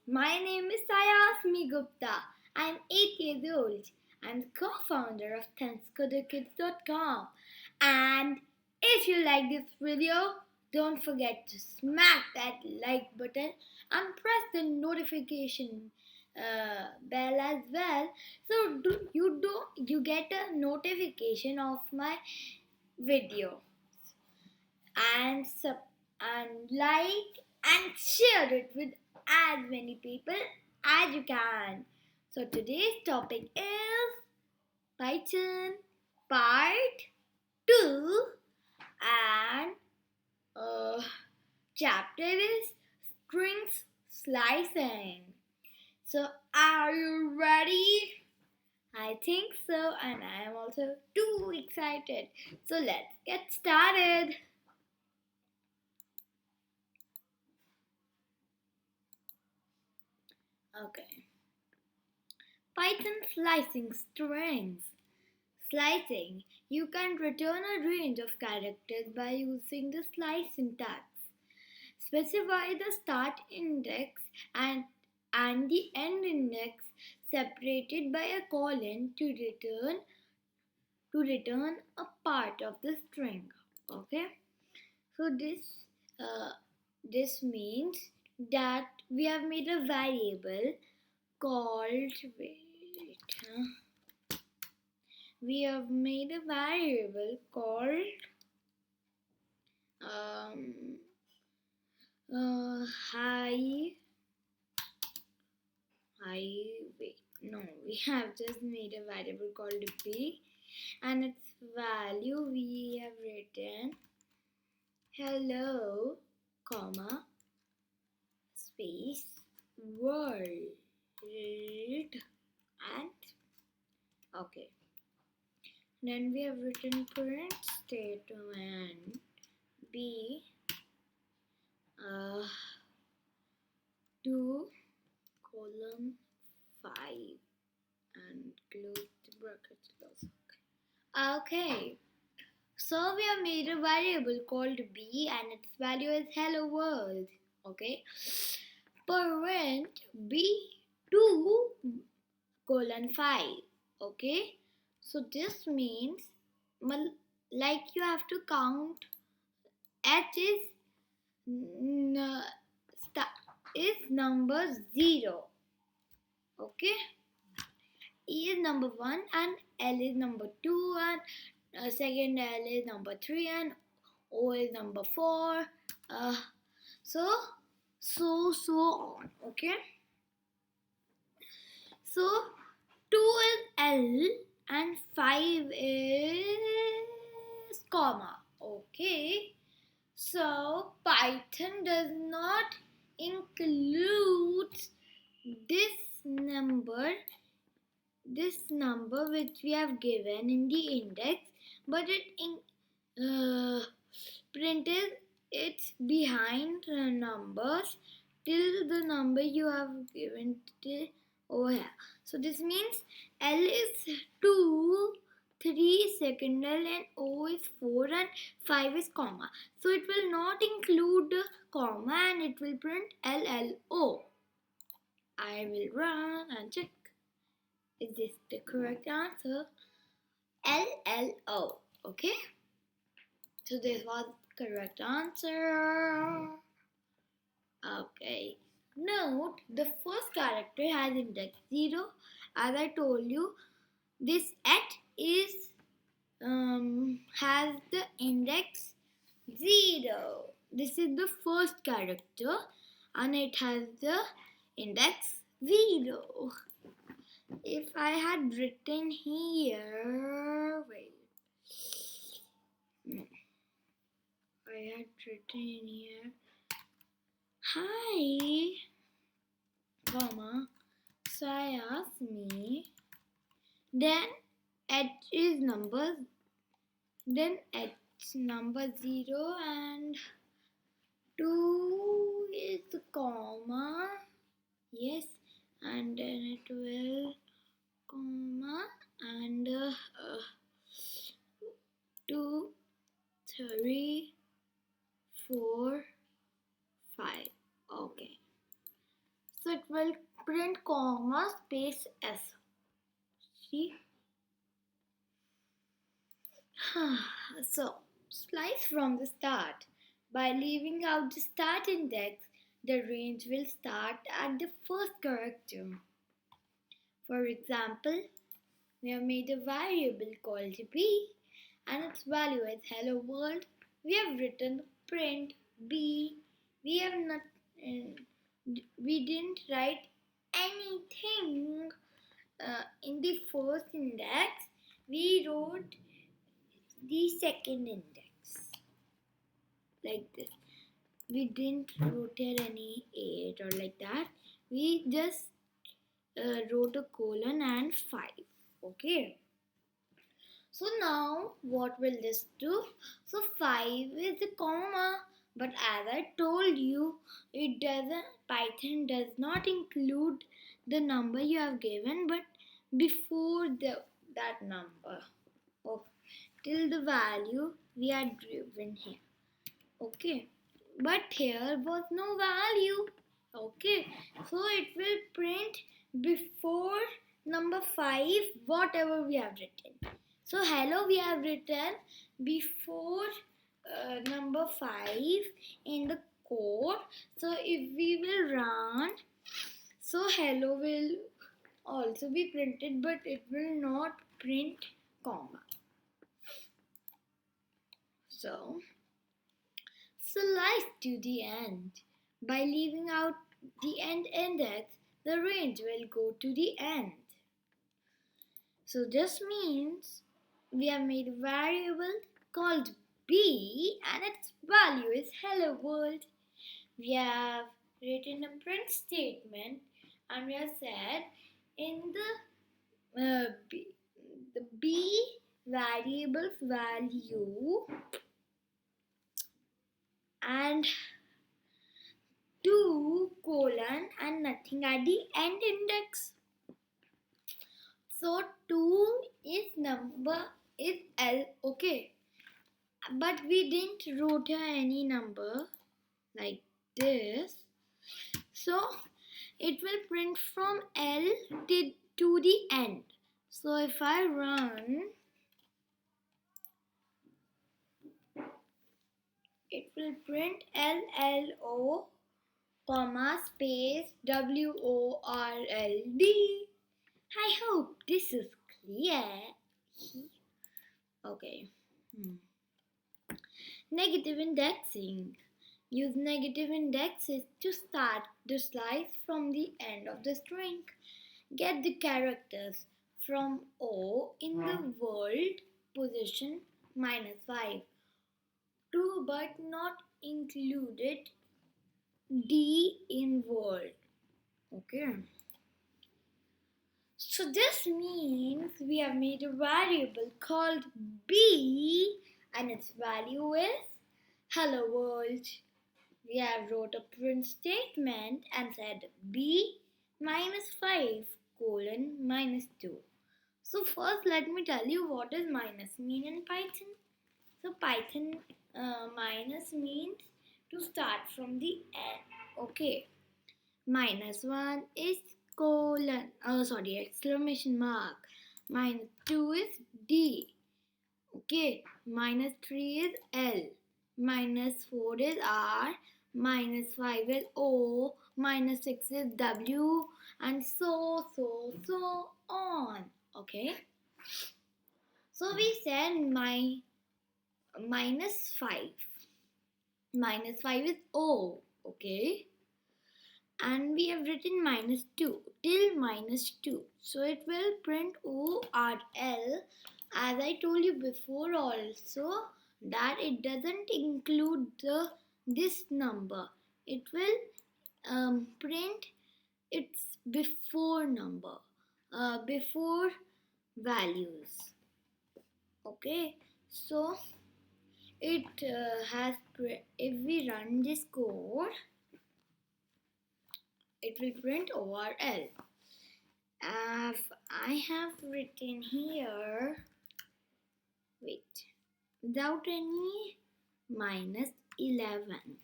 My name is Saiasmi Gupta. I'm 8 years old. I'm the co-founder of thanksgotherkids.com. And if you like this video, don't forget to smack that like button and press the notification bell as well, so you get a notification of my video, and like and share it with as many people as you can. So today's topic is Python Part-2, and uh, chapter is strings slicing. So are you ready? I think so, and I am also too excited. So let's get started. Okay. Python slicing strings. Slicing. You can return a range of characters by using the slice syntax. Specify the start index and the end index separated by a colon to return a part of the string. Okay. So uh, this means that we have made a variable called we have made a variable called um, hi wait, no, we have just made a variable called b, and its value we have written hello comma space world, and okay, then we have written print statement b uh, 2 colon 5 and close the brackets close. Okay, so we have made a variable called b and its value is hello world. Okay, parent b2 colon 5. Okay, so this means like you have to count h is number 0. Okay, E is number 1 and L is number 2 and second L is number 3 and O is number 4. Uh, so on. Okay, so 2 is L and 5 is comma. Okay, so Python does not include this number which we have given in the index, but it printed it's behind the numbers till the number you have given over here. So this means L is 2, 3 second L, and O is 4 and 5 is comma. So it will not include the comma and it will print LLO. I will run and check. Is this the correct answer? LLO. Okay? So this was the correct answer. Okay. Note the first character has index 0. As I told you, this at is has the index 0. This is the first character and it has the index 0. If I had written here, wait, no, I had written here, hi, comma, Saiasmi, then h is number, then h number 0 and 2 is the comma, yes, and then it will comma and 2, 3, 4, 5. Okay, so it will print comma space S. See? So, slice from the start. By leaving out the start index, the range will start at the first character. For example, we have made a variable called b and its value is hello world. We have written print b. We have not we didn't write anything in the first index. We wrote the second index like this. We didn't wrote here any 8 or like that. We just wrote a colon and 5. Okay. So now what will this do? So 5 is a comma, but as I told you, Python does not include the number you have given, but before that number. Okay. Till the value we are given here. Okay. But here was no value. Okay. So it will print before number 5 whatever we have written. So hello we have written before number 5 in the code. So if we will run, so hello will also be printed, but it will not print comma. So slice to the end. By leaving out the end index, the range will go to the end. So this means we have made a variable called b and its value is hello world. We have written a print statement and we have said in the b variable's value and 2 colon and nothing at the end index. So 2 is number is L, okay. But we didn't wrote here any number like this. So it will print from L to the end. So if I run, it will print LLO comma space WORLD. I hope this is clear. Okay. Negative indexing. Use negative indexes to start the slice from the end of the string. Get the characters from O in the world position -5 to but not included D in world. Okay. So this means we have made a variable called b and its value is hello world. We have wrote a print statement and said b -5 colon -2. So first let me tell you what does minus mean in Python. So Python minus means to start from the end. Okay. -1 is colon, exclamation mark. -2 is D. Okay, -3 is L. -4 is R. -5 is O. -6 is W. And so on. Okay. So we said -5. -5 is O. Okay. And we have written -2 till -2. So it will print ORL as I told you before also that it doesn't include this number. It will print its before number, before values. Okay, so it if we run this code, it will print ORL. If I have written here, without any -11.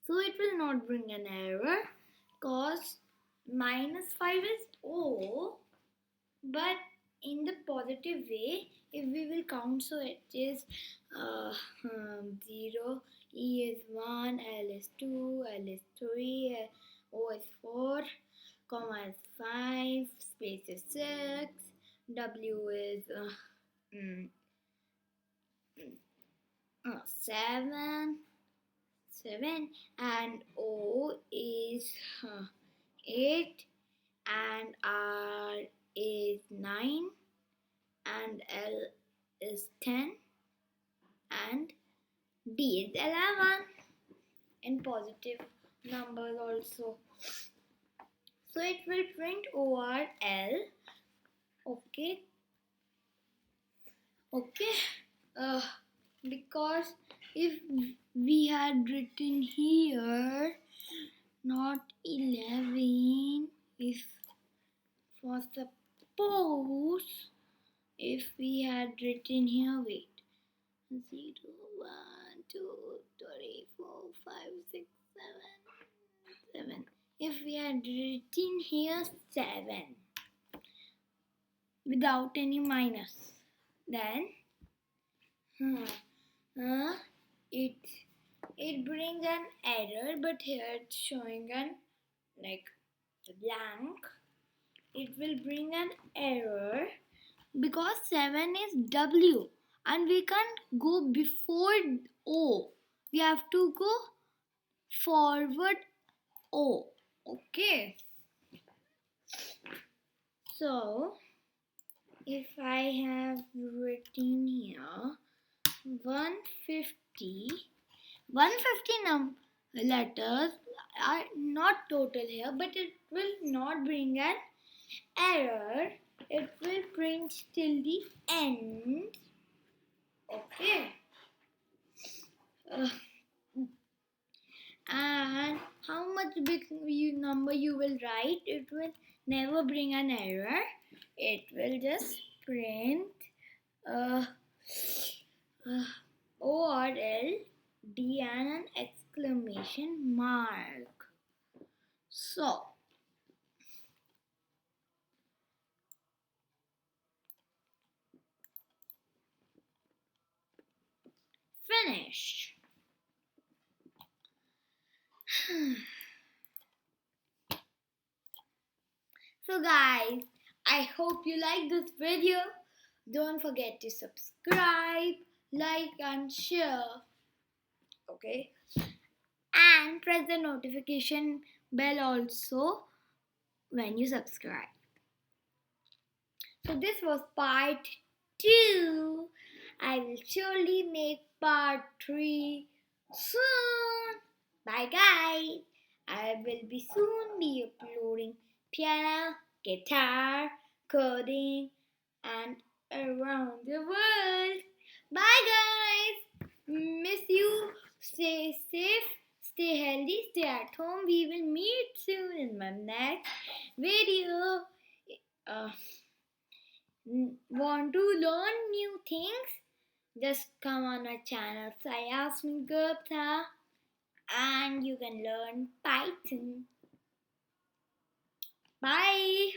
So it will not bring an error because minus 5 is O, but in the positive way, if we will count, so it is 0, E is 1, L is 2, L is 3, O is 4, comma is 5, space is 6, W is mm, 7, and O is 8, and R is 9, and L is 10, and D is 11 in positive numbers also. So it will print over L. Okay. Because if we had written here not 11, if for suppose if we had written here, wait, 0, 1, 2, 3, 4, 5, 6, 7, 7. If we had written here 7 without any minus, then it brings an error, but here it's showing an like blank. It will bring an error because 7 is W and we can't go before O. We have to go forward O. Okay. So if I have written here 150 letters are not total here, but it will not bring an error. It will print till the end. Okay. And how much big number you will write, it will never bring an error. It will just print O or L, D and an exclamation mark. So finished. So guys, I hope you like this video. Don't forget to subscribe, like and share. Okay. And press the notification bell also when you subscribe. So this was part 2. I will surely make part 3 soon. Bye guys. I will soon be uploading piano, guitar, coding and around the world. Bye guys. Miss you. Stay safe. Stay healthy. Stay at home. We will meet soon in my next video. Want to learn new things? Just come on our channel Saiasmi Gupta and you can learn Python. Bye.